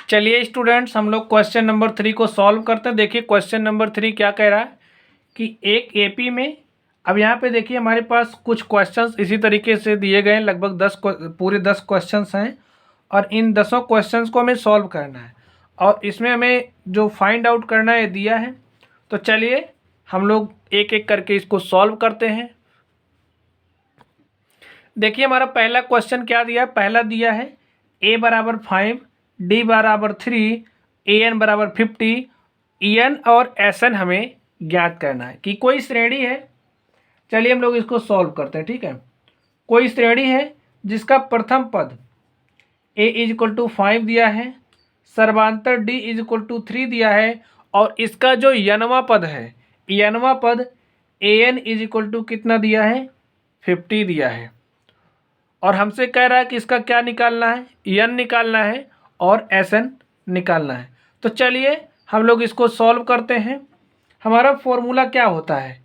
चलिए स्टूडेंट्स, हम लोग क्वेश्चन नंबर 3 को सॉल्व करते हैं। देखिए क्वेश्चन नंबर 3 क्या कह रहा है कि एक एपी में, अब यहाँ पे देखिए हमारे पास कुछ क्वेश्चंस इसी तरीके से दिए गए हैं, लगभग 10 पूरे 10 क्वेश्चंस हैं और इन 10 क्वेश्चंस को हमें सॉल्व करना है और इसमें हमें जो फाइंड आउट करना है दिया है। तो चलिए हम लोग एक एक करके इसको सॉल्व करते हैं। देखिए हमारा पहला क्वेश्चन क्या दिया है, पहला दिया है a बराबर 5, d बराबर 3, an बराबर 50, en और sn हमें ज्ञात करना है कि कोई श्रेणी है। चलिए हम लोग इसको सॉल्व करते हैं। ठीक है, कोई श्रेणी है जिसका प्रथम पद a इज इक्वल टू 5 दिया है, सर्वांतर d इज इक्वल टू 3 दिया है और इसका जो यनवा पद है, यनवा पद an इज इक्वल टू कितना दिया है, 50 दिया है और हमसे कह रहा है कि इसका क्या निकालना है, n निकालना है और sn निकालना है। तो चलिए हम लोग इसको सॉल्व करते हैं। हमारा फॉर्मूला क्या होता है,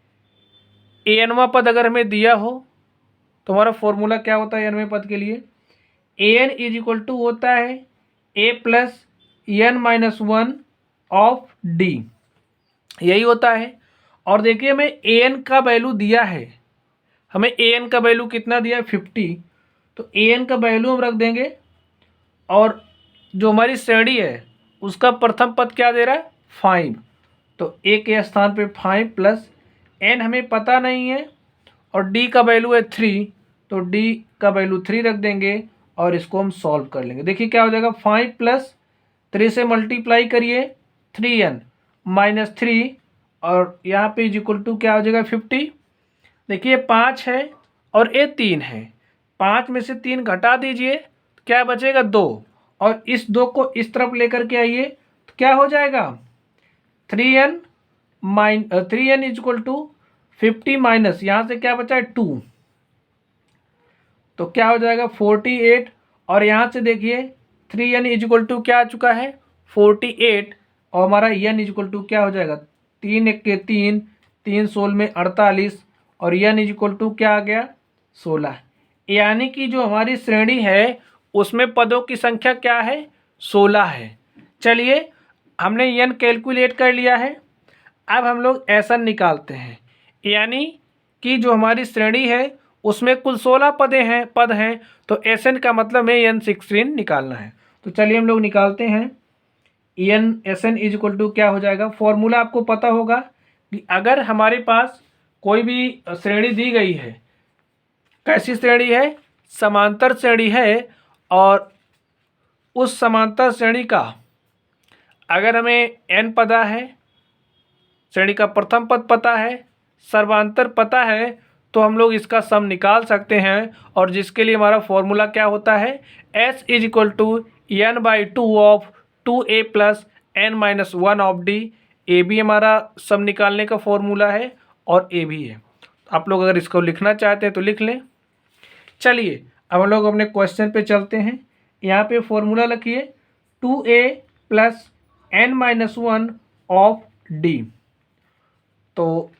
anवा पद अगर हमें दिया हो तो हमारा फॉर्मूला क्या होता है nवें पद के लिए, an इज इक्वल टू होता है a plus n minus 1 of d, यही होता है। और देखिए हमें an का वैल्यू दिया है, हमें an का वैल्यू कितना दिया है, 50। तो an का वैल्यू हम रख देंगे और जो हमारी श्रेणी है उसका प्रथम पद क्या दे रहा है, 5। तो a के स्थान पे 5 प्लस n हमें पता नहीं है और d का वैल्यू है 3, तो d का वैल्यू 3 रख देंगे और इसको हम सॉल्व कर लेंगे। देखिए क्या हो जाएगा, 5 प्लस 3 से मल्टीप्लाई करिए 3n माइनस 3 और यहाँ पे इज इक्वल टू क्या हो जाएगा, 50। देखिए 5 है और ये 3 है, 5 में से 3 घटा दीजिए, क्या बचेगा, 2 और इस 2 को इस तरफ लेकर के आइए तो क्या हो जाएगा, 3n is equal to 50 minus यहाँ से क्या बचा है 2, तो क्या हो जाएगा 48 और यहाँ से देखिए 3n इज इक्वल टू क्या आ चुका है 48 और हमारा n इज इक्वल टू क्या हो जाएगा 3 1 के 3, 3 16 में 48 और n इज इक्वल टू क्या आ गया 16। यानी कि जो हमारी श्रेणी है उसमें पदों की संख्या क्या है, 16 है। चलिए हमने n कैलकुलेट कर लिया है, अब हम लोग SN निकालते हैं। यानी कि जो हमारी श्रेणी है उसमें कुल 16 पद हैं तो SN का मतलब है n16 निकालना है। तो चलिए हम लोग निकालते हैं। SN इज इक्वल टू क्या हो जाएगा, फॉर्मूला आपको पता होगा कि अगर हमारे पास कोई भी श्रेणी दी गई है, कैसी श्रेणी है, समांतर श्रेणी है और उस समांतर श्रेणी का अगर हमें n पता है, श्रेणी का प्रथम पद पता है, सर्वांतर पता है, तो हम लोग इसका सम निकाल सकते हैं और जिसके लिए हमारा फॉर्मूला क्या होता है, s is equal to n/2 of 2a plus n minus 1 of d। A भी हमारा सम निकालने का फॉर्मूला है और ए भी है। आप लोग अगर इसको लिखना चाहते हैं तो लिख लें। चलिए अब हम लोग अपने क्वेश्चन पे चलते हैं। यहाँ पे फॉर्मूला लिखिए 2a plus n minus 1 of d। तो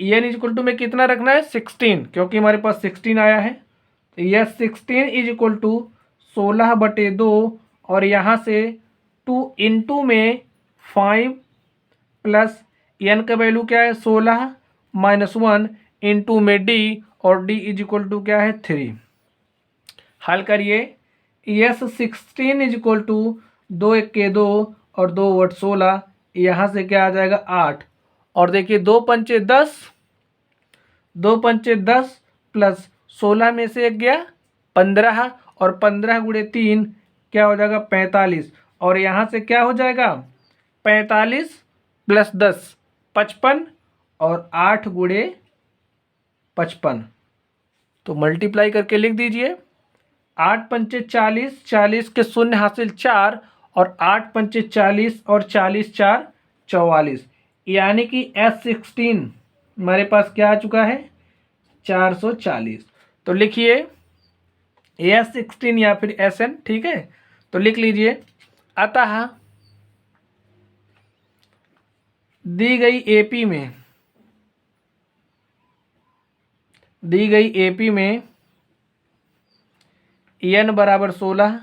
n इज इक्वल टू में कितना रखना है, 16, क्योंकि हमारे पास 16 आया है। तो यह 16 इज इक्वल टू 16/2 और यहाँ से 2 इंटू में 5 प्लस n का वैल्यू क्या है 16 माइनस 1 इंटू में d और d इज इक्वल टू क्या है 3। हल करिए, यस 16 इज इक्वल टू 2 1 के 2 और 2 8 16, यहाँ से क्या आ जाएगा 8 और देखिए 2 पंचे 10, 2 पंचे 10 प्लस 16 में से 1 गया 15 और 15 गुणे 3 क्या हो जाएगा 45 और यहाँ से क्या हो जाएगा 45 प्लस 10 55 और 8 गुणे 55, तो मल्टीप्लाई करके लिख दीजिए। 8 पंचे 40, 40 के शून्य हासिल 4 और 8 पंचे 40 और 40 4 44, यानी कि S16 हमारे पास क्या आ चुका है 440। तो लिखिए S16 या फिर SN, ठीक है, तो लिख लीजिए। अतः दी गई AP में n बराबर 16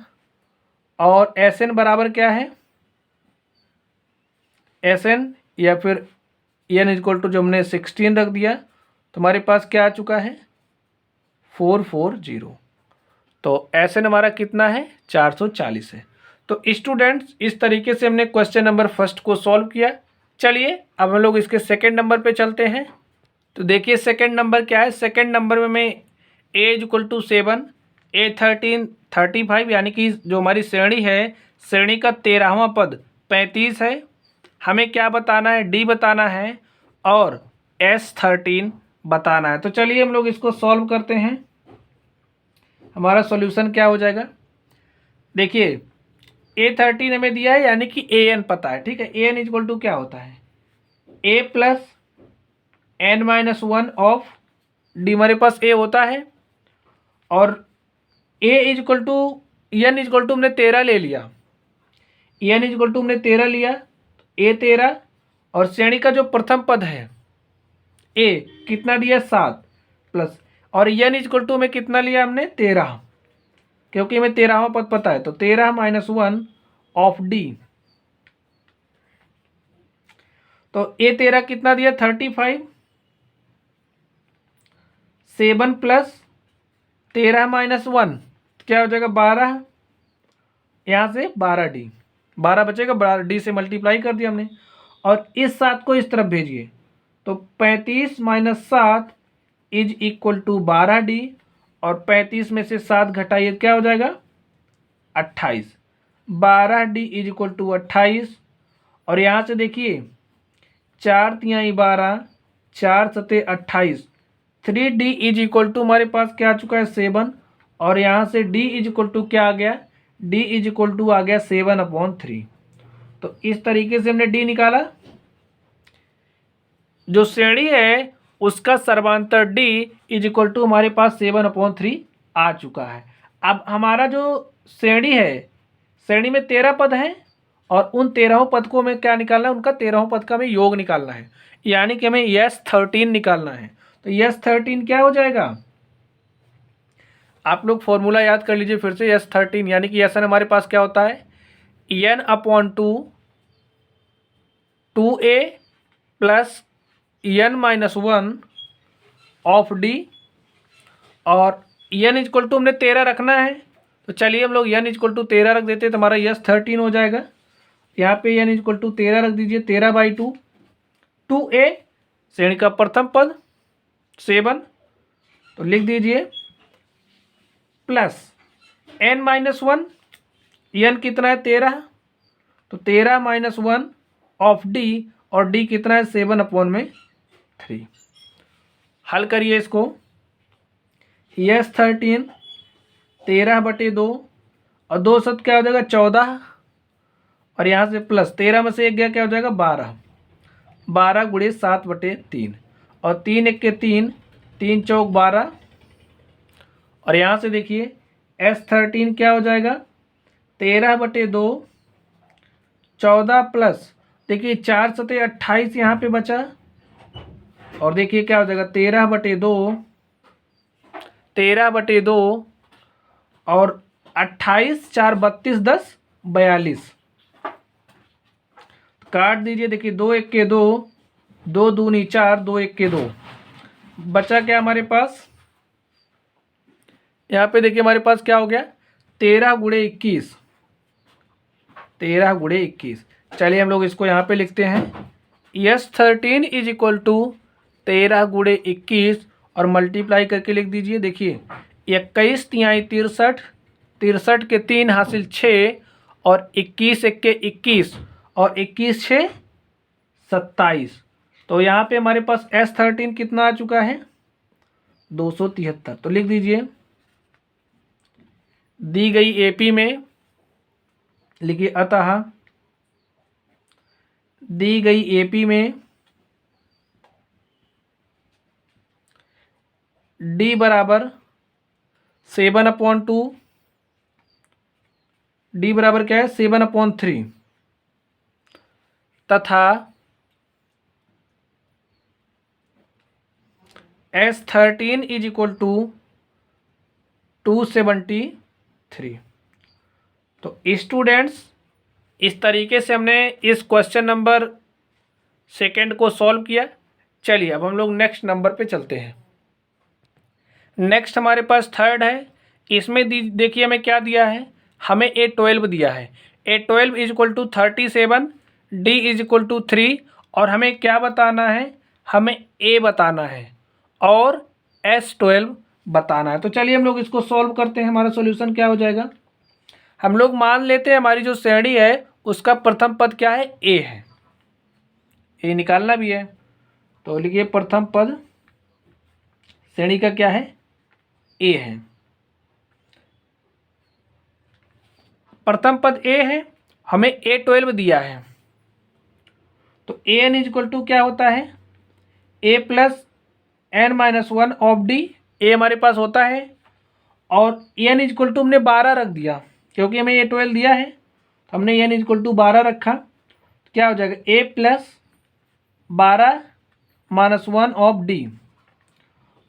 और एस एन बराबर क्या है, एस एन या फिर एन इक्वल टू जो हमने 16 रख दिया तो हमारे पास क्या आ चुका है 440। तो एस एन हमारा कितना है 440 है। तो स्टूडेंट्स इस तरीके से हमने क्वेश्चन नंबर फर्स्ट को सॉल्व किया। चलिए अब हम लोग इसके सेकंड नंबर पे चलते हैं। तो देखिए सेकंड नंबर क्या है, सेकंड नंबर में मैं ए इक्वल टू 7, A13 35 यानी कि जो हमारी श्रेणी है, श्रेणी का 13वां पद 35 है। हमें क्या बताना है, डी बताना है और S13 बताना है। तो चलिए हम लोग इसको सॉल्व करते हैं। हमारा सॉल्यूशन क्या हो जाएगा, देखिए A13 हमें दिया है यानी कि AN पता है, ठीक है। AN इक्वल टू क्या होता है, A plus N-1 of D, हमारे पास A होता है और A equal to N equal to हमने 13 ले लिया, N इक्वल टू हमने 13 लिया, A 13 और श्रेणी का जो प्रथम पद है A कितना दिया 7 प्लस और N इक्वल टू में कितना लिया हमने 13, क्योंकि हमें 13वां पद पता है। तो 13-1 ऑफ डी, तो A13 कितना दिया 35, 7 प्लस 13-1 क्या हो जाएगा 12, यहाँ से 12D, 12 बचेगा, 12D से मल्टीप्लाई कर दिया हमने और इस 7 को इस तरफ भेजिए तो 35 - 7 इज इक्वल टू 12D और 35 में से 7 घटाइए क्या हो जाएगा 28, 12D इज इक्वल टू 28 और यहाँ से देखिए 4 तिहाई 12, 4 सते 28, 3D इज इक्वल टू हमारे पास क्या आ चुका है 7 और यहाँ से D इज इक्वल टू क्या आ गया, D इज इक्वल टू आ गया 7/3। तो इस तरीके से हमने D निकाला। जो श्रेणी है उसका सर्वांतर D इज इक्वल टू हमारे पास 7/3 आ चुका है। अब हमारा जो श्रेणी है, श्रेणी में 13 पद हैं और उन 13 पद को हमें क्या निकालना है, उनका 13 पद का हमें योग निकालना है, यानी कि हमें S13 निकालना है। तो S13 क्या हो जाएगा, आप लोग फॉर्मूला याद कर लीजिए फिर से। S13 यानी कि SN हमारे पास क्या होता है N/2 2A plus N-1 of D और N इक्वल टू हमने 13 रखना है। तो चलिए हम लोग N इक्वल टू 13 रख देते हैं तो हमारा S13 हो जाएगा। यहाँ पे N इक्वल टू 13 रख दीजिए, 13/2 2A श्रेणी का प्रथम पद 7 तो लिख दीजिए प्लस N-1, N कितना है 13 तो 13-1 ऑफ D और D कितना है 7/3। हल करिए इसको, S13 13/2 और 2 7 क्या हो जाएगा 14 और यहाँ से प्लस 13 में से 1 गया क्या हो जाएगा 12, 12 × 7/3 और 3 1 के 3, 3 चौक 12 और यहाँ से देखिए S13 क्या हो जाएगा 13/2 14 प्लस देखिए 4 सते 28 यहाँ पे बचा और देखिए क्या हो जाएगा 13/2 और 28 4 32 10 42 काट दीजिए। देखिए 2 1 के 2, 2 दूनी 4, 2 1 के 2 बचा क्या हमारे पास, यहाँ पे देखिए हमारे पास क्या हो गया 13 × 21, 13 × 21। चलिए हम लोग इसको यहाँ पे लिखते हैं S13 इज इक्वल टू 13 × 21 और मल्टीप्लाई करके लिख दीजिए। देखिए 21 तिहाई 63, 63 के 3 हासिल 6 और 21 1 के 21 और 21 6 27। तो यहाँ पे हमारे पास S13 कितना आ चुका है 273। तो लिख दीजिए दी गई AP में, लिखिए अतः दी गई AP में D बराबर 7/2, D बराबर क्या है 7/3 तथा S13 इज इक्वल टू 273। तो स्टूडेंट्स, इस तरीके से हमने इस क्वेश्चन नंबर 2 को सॉल्व किया। चलिए अब हम लोग नेक्स्ट नंबर पे चलते हैं। नेक्स्ट हमारे पास 3rd है। इसमें देखिए हमें क्या दिया है, हमें A12 दिया है। A12 is equal to 37, D is equal to 3, और हमें क्या बताना है, हमें A बताना है और S12 बताना है। तो चलिए हम लोग इसको सॉल्व करते हैं। हमारा सॉल्यूशन क्या हो जाएगा, हम लोग मान लेते हैं हमारी जो श्रेणी है उसका प्रथम पद क्या है, A है। A निकालना भी है, तो लिखिए प्रथम पद श्रेणी का क्या है, A है। प्रथम पद A है, हमें A12 दिया है, तो an इज इक्वल टू क्या होता है, A plus n-1 of D। A हमारे पास होता है, और n इज इक्वल टू हमने 12 रख दिया, क्योंकि हमें A12 दिया है तो हमने n इज इक्वल टू 12 रखा। तो क्या हो जाएगा, A प्लस 12-1 ऑफ D।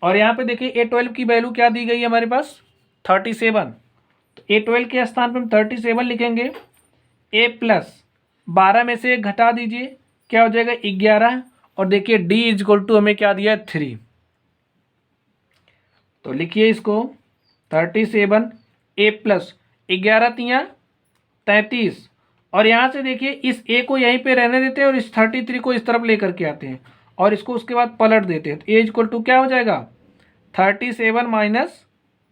और यहाँ पे देखिए A12 की वैल्यू क्या दी गई है हमारे पास, 37। तो A12 के स्थान पर हम 37 लिखेंगे। A प्लस 12 में से 1 घटा दीजिए, क्या हो जाएगा 11। और देखिए D इज इक्वल टू हमें क्या दिया है, 3। तो लिखिए इसको 37 A प्लस 11 33, और यहाँ से देखिए इस A को यहीं पे रहने देते हैं और इस 33 को इस तरफ लेकर के आते हैं और इसको उसके बाद पलट देते हैं। तो A इक्वल टू क्या हो जाएगा, 37 माइनस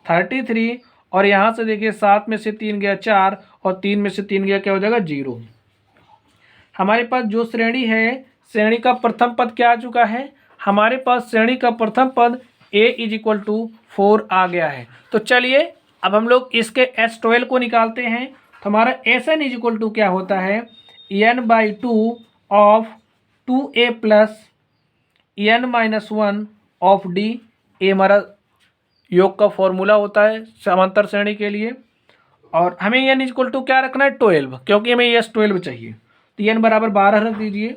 33, और यहाँ से देखिए 7 में से 3 गया 4, और 3 में से 3 गया क्या हो जाएगा, 0। हमारे पास जो श्रेणी है, श्रेणी का प्रथम पद क्या आ चुका है, हमारे पास श्रेणी का प्रथम पद A इज इक्वल टू 4 आ गया है। तो चलिए अब हम लोग इसके S12 को निकालते हैं। तो हमारा Sn इज इक्वल टू क्या होता है, n/2 of 2A plus n-1 of D। ये हमारा योग का फॉर्मूला होता है समांतर श्रेणी के लिए। और हमें n इज इक्वल टू क्या रखना है, 12, क्योंकि हमें S12 चाहिए। तो n बराबर 12 रख दीजिए।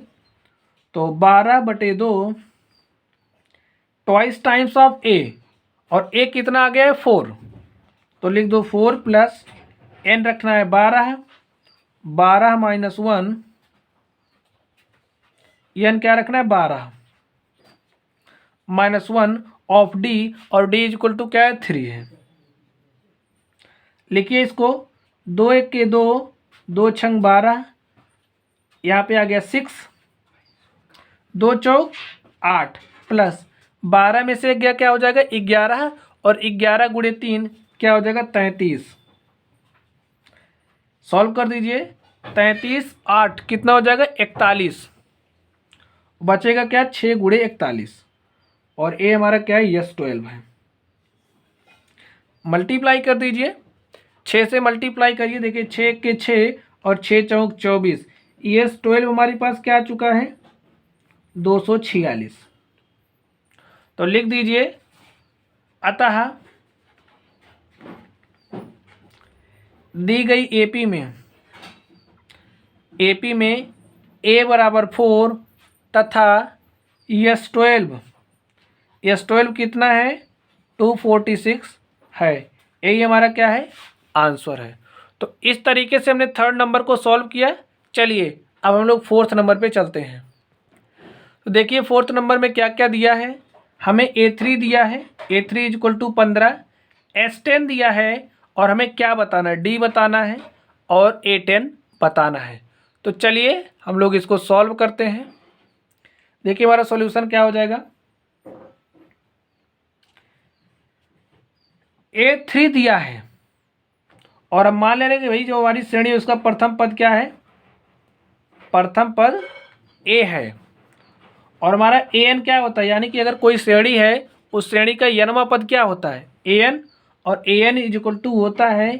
तो 12/2 ट्वाइस टाइम्स ऑफ A, और A कितना आ गया है, 4। तो लिख दो 4 प्लस n रखना है 12, 12 माइनस 1, n क्या रखना है, 12 माइनस 1 ऑफ D, और D इज इक्वल टू क्या है, 3 है। लिखिए इसको 2 1 के 2, 2 छंग 12, यहाँ पे आ गया 6, 2 चौक 8, प्लस 12 में से गया क्या हो जाएगा, 11, और 11 गुणे 3 क्या हो जाएगा, 33। सॉल्व कर दीजिए, 33 8 कितना हो जाएगा, 41। बचेगा क्या, 6 गुणे 41, और A हमारा क्या है, S12 है। मल्टीप्लाई कर दीजिए, 6 से मल्टीप्लाई करिए, देखिए 6 के 6 और 6 चौक 24, S12 हमारे पास क्या आ चुका है, 246। तो लिख दीजिए, अतः दी गई AP में A बराबर 4 तथा S12 कितना है, 246 है। यही हमारा क्या है, आंसर है। तो इस तरीके से हमने 3rd नंबर को सॉल्व किया। चलिए अब हम लोग 4th नंबर पे चलते हैं। तो देखिए 4th नंबर में क्या क्या दिया है, हमें A3 दिया है, A3 is equal to 15, S10 दिया है, और हमें क्या बताना है, D बताना है, और A10 बताना है। तो चलिए हम लोग इसको सॉल्व करते हैं। देखिए हमारा सॉल्यूशन क्या हो जाएगा, A3 दिया है, और हम मान ले रहे हैं कि भाई जो हमारी श्रेणी है उसका प्रथम पद क्या है, प्रथम पद A है, और हमारा an क्या होता है, यानी कि अगर कोई श्रेणी है उस श्रेणी का n वां पद क्या होता है, an, और an इज इक्वल टू होता है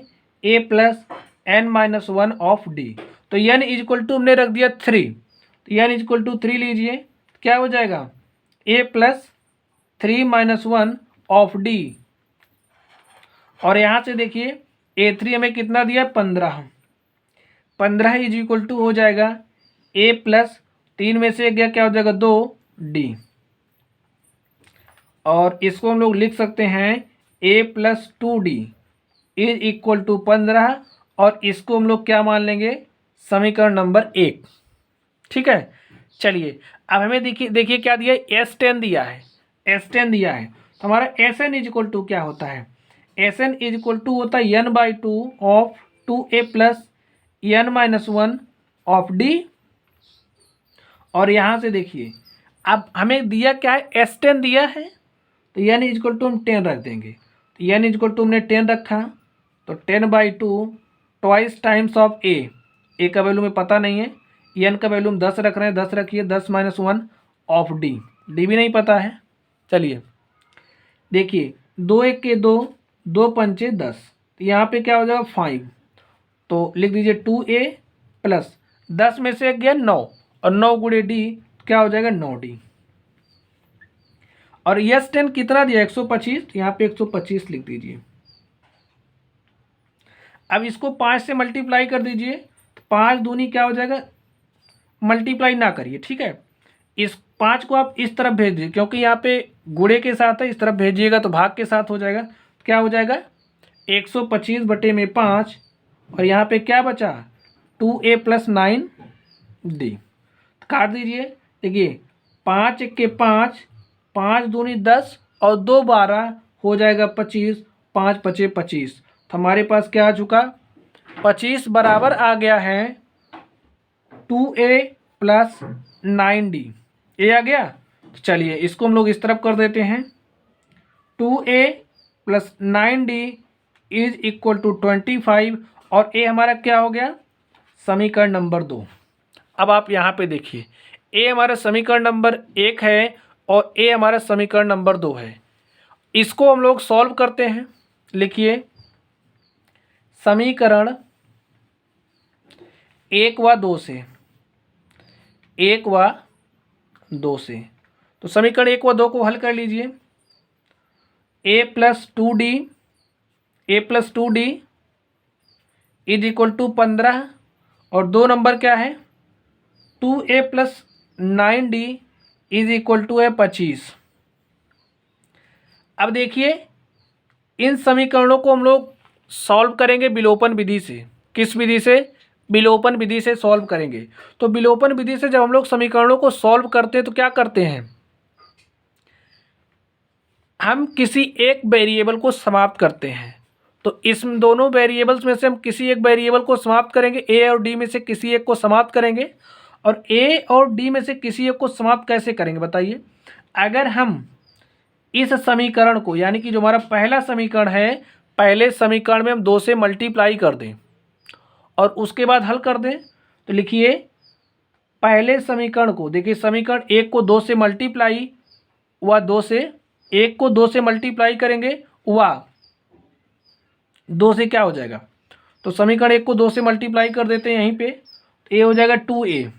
A plus n-1 of D। तो n इज इक्वल टू हमने रख दिया 3, तो n इज इक्वल टू 3 लीजिए, क्या हो जाएगा, A प्लस 3-1 ऑफ D। और यहाँ से देखिए A3 हमें कितना दिया, 15 इज इक्वल टू हो जाएगा A प्लस 3 में से गया क्या हो जाएगा, 2D। और इसको हम लोग लिख सकते हैं A plus 2D is equal to 15, और इसको हम लोग क्या मान लेंगे, समीकरण नंबर 1। ठीक है, चलिए अब हमें देखिए क्या दिया है, S10 दिया है, S10 दिया है। तो हमारा Sn इज इक्वल टू क्या होता है, Sn इज इक्वल टू होता है n/2 of 2a plus n-1 of d। और यहाँ से देखिए अब हमें दिया क्या है, S10 दिया है, तो n इज इक्वल टू हम 10 रख देंगे। तो n इज इक्वल टू हमने 10 रखा, तो 10/2 ट्वाइस टाइम्स ऑफ a का वैल्यू में पता नहीं है, n का वैल्यू हम 10 रख रहे हैं, 10 रखिए, 10-1 ऑफ d भी नहीं पता है। चलिए देखिए 2 1 के 2, 2 पंचे 10, तो यहाँ पे क्या हो जाएगा 5, तो लिख दीजिए 2a प्लस 10 में से गया 9 और 9 गुणे d क्या हो जाएगा 9d। और S10 कितना दिया 125, तो यहाँ पे 125 लिख दीजिए। अब इसको 5 से मल्टीप्लाई कर दीजिए, तो 5 दूनी क्या हो जाएगा, मल्टीप्लाई ना करिए, ठीक है, इस 5 को आप इस तरफ भेज दीजिए, क्योंकि यहाँ पे गुणे के साथ है, इस तरफ भेजिएगा तो भाग के साथ हो जाएगा। क्या हो जाएगा 125 बटे में 5, और यहाँ पे क्या बचा 2a प्लस 9d, काट दीजिए। देखिए 5 1 के 5, 5 दूनी 10 और 2 12 हो जाएगा 25, 5 5 25, तो हमारे पास क्या आ चुका 25 बराबर आ गया है 2a प्लस 9d, ये आ गया। तो चलिए इसको हम लोग इस तरफ कर देते हैं, 2a plus 9d is equal to 25, और a हमारा क्या हो गया समीकरण नंबर 2। अब आप यहाँ पे देखिए a हमारा समीकरण नंबर 1 है और a हमारा समीकरण नंबर 2 है। इसको हम लोग सॉल्व करते हैं। लिखिए समीकरण 1 व 2 से, 1 व 2 से, तो समीकरण 1 व 2 को हल कर लीजिए। a plus 2d is equal to 15, और 2 नंबर क्या है 2a plus 9d is equal to है 25। अब देखिए इन समीकरणों को हम लोग सॉल्व करेंगे विलोपन विधि से। किस विधि से, विलोपन विधि से सॉल्व करेंगे। तो विलोपन विधि से जब हम लोग समीकरणों को सॉल्व करते हैं तो क्या करते हैं, हम किसी एक वेरिएबल को समाप्त करते हैं। तो इस दोनों वेरिएबल्स में से हम किसी एक वेरिएबल को समाप्त करेंगे, ए और डी में से किसी एक को समाप्त करेंगे। और ए और डी में से किसी एक को समाप्त कैसे करेंगे बताइए। अगर हम इस समीकरण को, यानी कि जो हमारा पहला समीकरण है, पहले समीकरण में हम 2 से मल्टीप्लाई कर दें और उसके बाद हल कर दें, तो लिखिए पहले समीकरण को, देखिए समीकरण 1 को 2 से मल्टीप्लाई हुआ, 2 से 1 को 2 से मल्टीप्लाई करेंगे हुआ 2 से क्या हो जाएगा, तो समीकरण 1 को 2 से मल्टीप्लाई कर देते हैं यहीं पे, तो ये हो जाएगा 2a,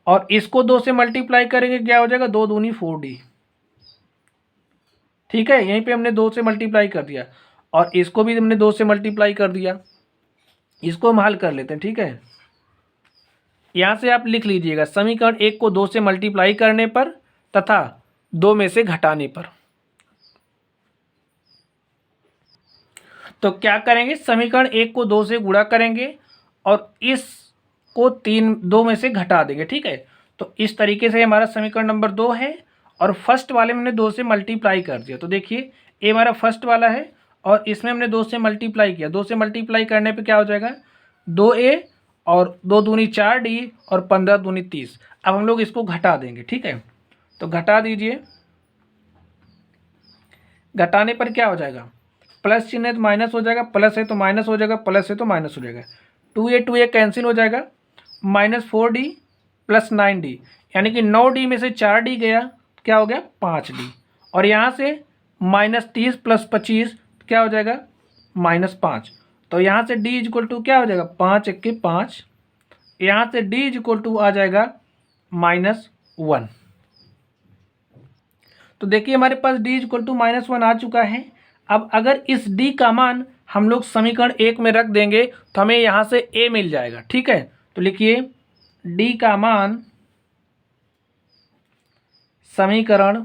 और इसको 2 से मल्टीप्लाई करेंगे क्या हो जाएगा 2 दूनी 4d। ठीक है, यहीं पे हमने 2 से मल्टीप्लाई कर दिया, और इसको भी हमने 2 से मल्टीप्लाई कर दिया। इसको हम हल कर लेते हैं, ठीक है। यहाँ से आप लिख लीजिएगा समीकरण 1 को 2 से मल्टीप्लाई करने पर तथा 2 में से घटाने पर। तो क्या करेंगे, समीकरण 1 को 2 से गुणा करेंगे और इसको 2 में से घटा देंगे, ठीक है। तो इस तरीके से हमारा समीकरण नंबर 2 है, और फर्स्ट वाले में हमने 2 से मल्टीप्लाई कर दिया। तो देखिए ए हमारा फर्स्ट वाला है और इसमें हमने 2 से मल्टीप्लाई किया, 2 से मल्टीप्लाई करने पे क्या हो जाएगा 2a, और 2 दूनी 4d, और 15 दूनी 30। अब हम लोग इसको घटा देंगे, ठीक है। तो घटा दीजिए, घटाने पर क्या हो जाएगा, प्लस चिन्ह है तो माइनस हो जाएगा, प्लस है तो माइनस हो जाएगा, प्लस है तो माइनस हो जाएगा, 2a कैंसिल हो जाएगा, -4d प्लस 9d, यानी कि 9d में से 4d गया, क्या हो गया 5d, और यहाँ से -30 प्लस 25 क्या हो जाएगा -5। तो यहाँ से d इक्वल टू क्या हो जाएगा 5 1 के 5, यहाँ से d इक्वल टू आ जाएगा -1। तो देखिए हमारे पास d इक्वल टू -1 आ चुका है। अब अगर इस d का मान हम लोग समीकरण 1 में रख देंगे तो हमें यहाँ से a मिल जाएगा, ठीक है। तो लिखिए d का मान समीकरण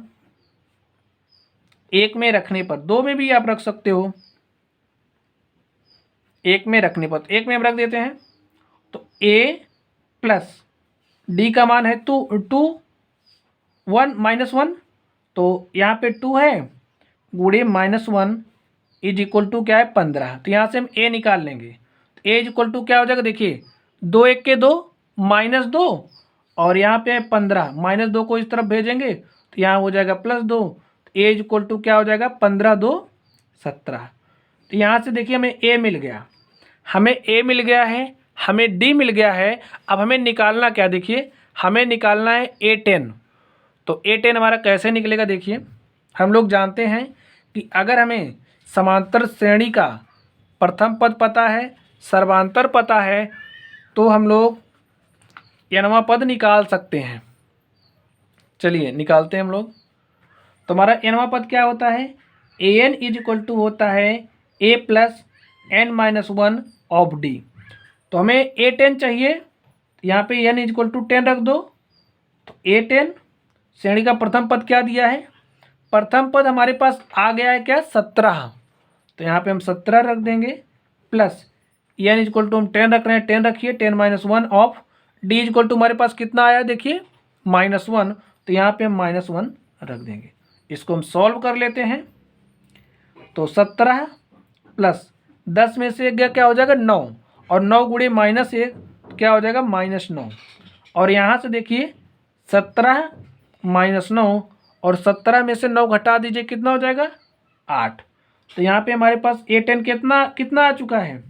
1 में रखने पर, 2 में भी आप रख सकते हो, एक में रखने पर, एक में हम रख देते हैं। तो ए प्लस डी का मान है 1 तो यहाँ पे 2 है गुणे -1 इज इक्वल टू क्या है 15। तो यहाँ से हम ए निकाल लेंगे। तो ए इज इक्वल टू क्या हो जाएगा, देखिए 2 1 के 2 -2 और यहाँ पे 15, -2 को इस तरफ भेजेंगे तो यहाँ हो जाएगा +2। तो ए इज इक्वल टू क्या हो जाएगा 15 2 17। तो यहाँ से देखिए हमें ए मिल गया, हमें ए मिल गया है, हमें डी मिल गया है। अब हमें निकालना क्या, देखिए हमें निकालना है A10। तो A10 हमारा कैसे निकलेगा, देखिए हम लोग जानते हैं कि अगर हमें समांतर श्रेणी का प्रथम पद पता है, सर्वांतर पता है, तो हम लोग nवां पद निकाल सकते हैं। चलिए निकालते हैं हम लोग। तो हमारा nवां पद क्या होता है, an इज इक्वल टू होता है a plus n-1 of d। तो हमें A10 चाहिए, यहाँ पे n इज इक्वल टू 10 रख दो। तो A10 श्रेणी का प्रथम पद क्या दिया है, प्रथम पद हमारे पास आ गया है क्या 17। तो यहाँ पे हम 17 रख देंगे plus n is equal to हम 10 रख रहे हैं, 10 रखिए, 10-1 of d is equal to हमारे पास कितना आया देखिए -1। तो यहाँ पे हम -1 रख देंगे। इसको हम सॉल्व कर लेते हैं। तो 17 प्लस 10 में से 1 गया क्या हो जाएगा 9 और 9 गुणे -1 क्या हो जाएगा -9। और यहाँ से देखिए 17 -9 और 17 में से 9 घटा दीजिए कितना हो जाएगा 8। तो यहाँ पे हमारे पास A10 कितना आ चुका है,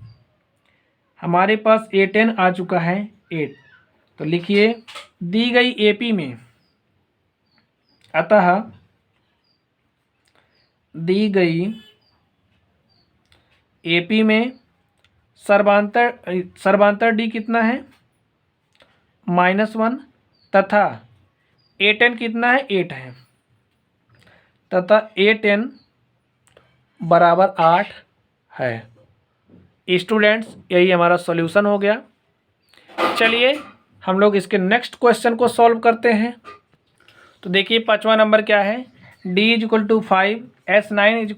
हमारे पास A10 आ चुका है 8। तो लिखिए दी गई AP में, अतः दी गई AP में सर्वांतर D कितना है -1 तथा A10 कितना है 8 है, तथा A10 बराबर 8 है। स्टूडेंट्स यही हमारा सॉल्यूशन हो गया। चलिए हम लोग इसके नेक्स्ट क्वेश्चन को सॉल्व करते हैं। तो देखिए 5वां नंबर क्या है, D is equal to 5, S9 is equal